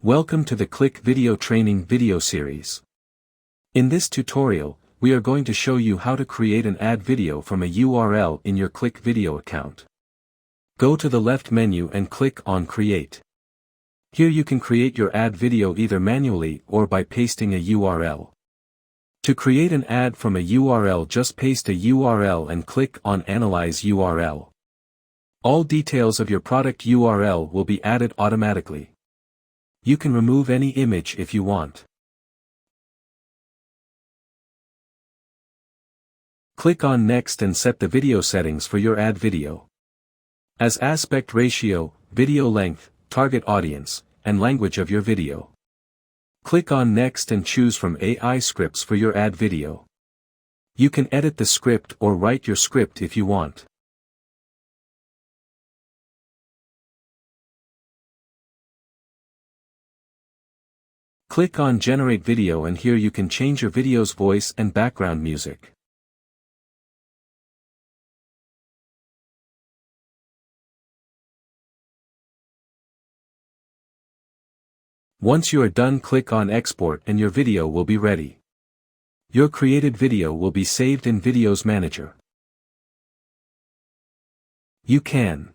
Welcome to the Click Video Training video series. In this tutorial, we are going to show you how to create an ad video from a URL in your Click Video account. Go to the left menu and click on Create. Here you can create your ad video either manually or by pasting a URL. To create an ad from a URL, just paste a URL and click on Analyze URL. All details of your product URL will be added automatically. You can remove any image if you want. Click on Next and set the video settings for your ad video. As aspect ratio, video length, target audience, and language of your video. Click on Next and choose from AI scripts for your ad video. You can edit the script or write your script if you want. Click on Generate Video and here you can change your video's voice and background music. Once you are done, click on Export and your video will be ready. Your created video will be saved in Videos Manager. You can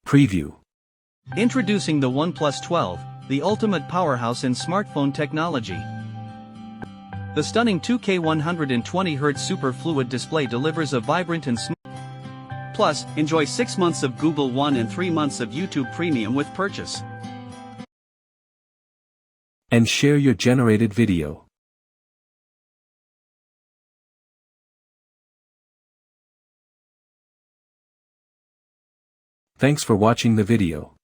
preview. Introducing the OnePlus 12, the ultimate powerhouse in smartphone technology. The stunning 2K 120Hz Super Fluid display delivers a vibrant and smooth. Plus, enjoy 6 months of Google One and 3 months of YouTube Premium with purchase. And share your generated video. Thanks for watching the video.